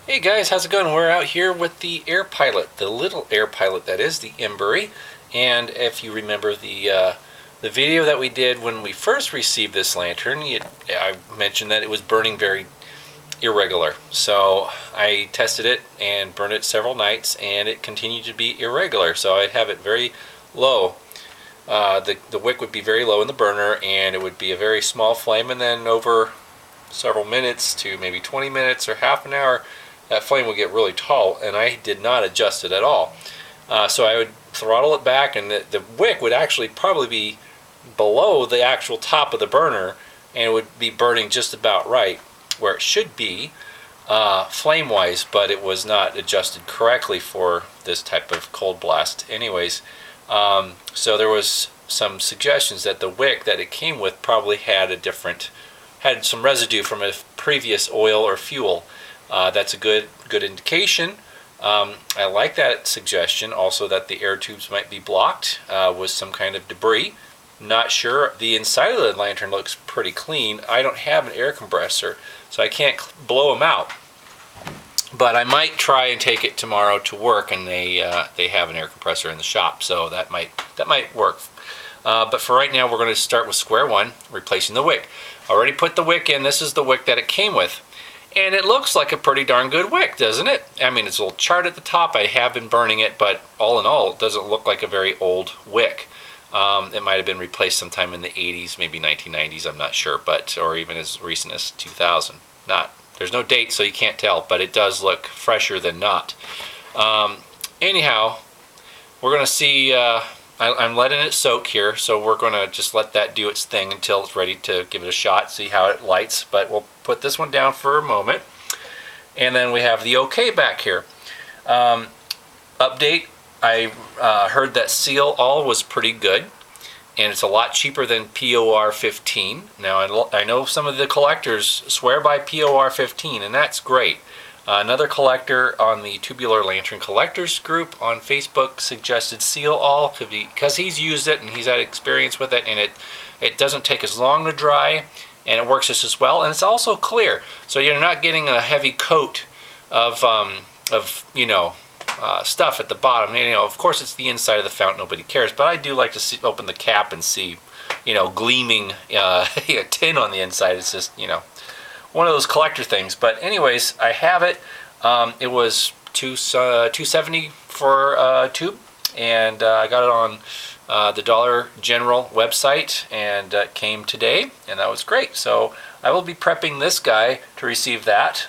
Hey guys, how's it going? We're out here with the air pilot, the little air pilot that is the Embury. And if you remember the video that we did when we first received this lantern, I mentioned that it was burning very irregular. So I tested it and burned it several nights, and it continued to be irregular. So I'd have it very low. The wick would be very low in the burner, and it would be a very small flame, and then over several minutes to maybe 20 minutes or half an hour, that flame would get really tall, and I did not adjust it at all. So I would throttle it back, and the wick would actually probably be below the actual top of the burner, and it would be burning just about right where it should be flame-wise, but it was not adjusted correctly for this type of cold blast anyways. So there was some suggestions that the wick that it came with probably had some residue from a previous oil or fuel. That's a good indication. I like that suggestion. Also, that the air tubes might be blocked with some kind of debris. Not sure. The inside of the lantern looks pretty clean. I don't have an air compressor, so I can't blow them out. But I might try and take it tomorrow to work, and they have an air compressor in the shop, so that might work. But for right now, we're going to start with square one, replacing the wick. Already put the wick in. This is the wick that it came with. And it looks like a pretty darn good wick, doesn't it? I mean, it's a little charred at the top. I have been burning it, but all in all, it doesn't look like a very old wick. It might have been replaced sometime in the 80s, maybe 1990s, I'm not sure, or even as recent as 2000. There's no date, so you can't tell, but it does look fresher than not. Anyhow, we're going to see. I'm letting it soak here, so we're going to just let that do its thing until it's ready to give it a shot, see how it lights. But we'll put this one down for a moment. And then we have the OK back here. Update, I heard that Seal All was pretty good, and it's a lot cheaper than POR 15. Now, I know some of the collectors swear by POR 15, and that's great. Another collector on the Tubular Lantern Collectors group on Facebook suggested Seal All because he's used it and he's had experience with it, and it doesn't take as long to dry, and it works just as well, and it's also clear, so you're not getting a heavy coat of stuff at the bottom. Of course, it's the inside of the fountain, nobody cares, but I do like to open the cap and see, gleaming tin on the inside. It's just, one of those collector things. But anyways, I have it. It was $270 for a tube, and I got it on the Dollar General website, and it came today, and that was great. So I will be prepping this guy to receive that.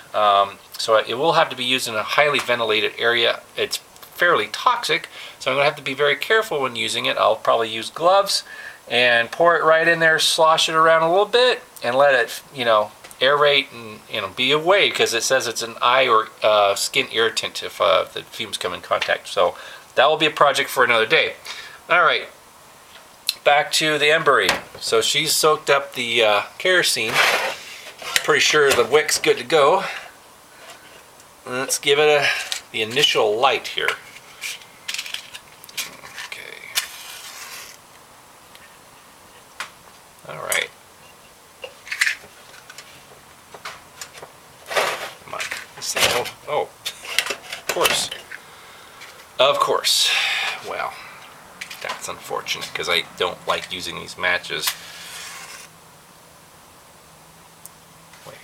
So it will have to be used in a highly ventilated area. It's fairly toxic, so I'm going to have to be very careful when using it. I'll probably use gloves and pour it right in there, slosh it around a little bit, and let it, aerate and be away, because it says it's an eye or skin irritant if the fumes come in contact. So that will be a project for another day. All right, back to the Embury. So she's soaked up the kerosene. Pretty sure the wick's good to go. Let's give it the initial light here. Okay. All right. Come on. This thing, oh, of course. Of course. Well, that's unfortunate because I don't like using these matches. Wait.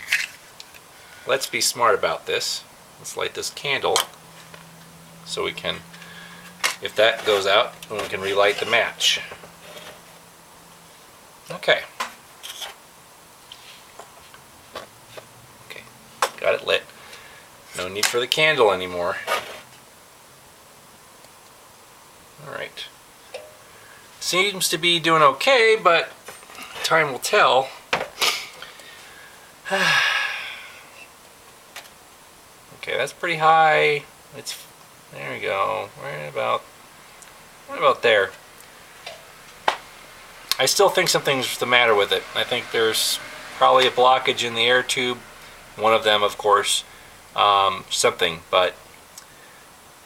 Let's be smart about this. Let's light this candle so we can, if that goes out, then we can relight the match. Okay. Okay, got it lit. No need for the candle anymore. Alright. Seems to be doing okay, but time will tell. Okay, that's pretty high. There we go. Right about there. I still think something's the matter with it. I think there's probably a blockage in the air tube. One of them, of course. Something, but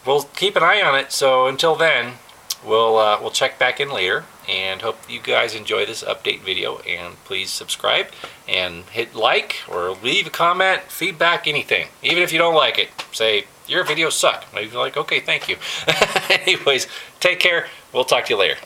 we'll keep an eye on it. So until then, we'll check back in later, and hope you guys enjoy this update video, and please subscribe and hit like or leave a comment, feedback, anything. Even if you don't like it, say your videos suck. Maybe you're like, okay, thank you. Anyways, take care. We'll talk to you later.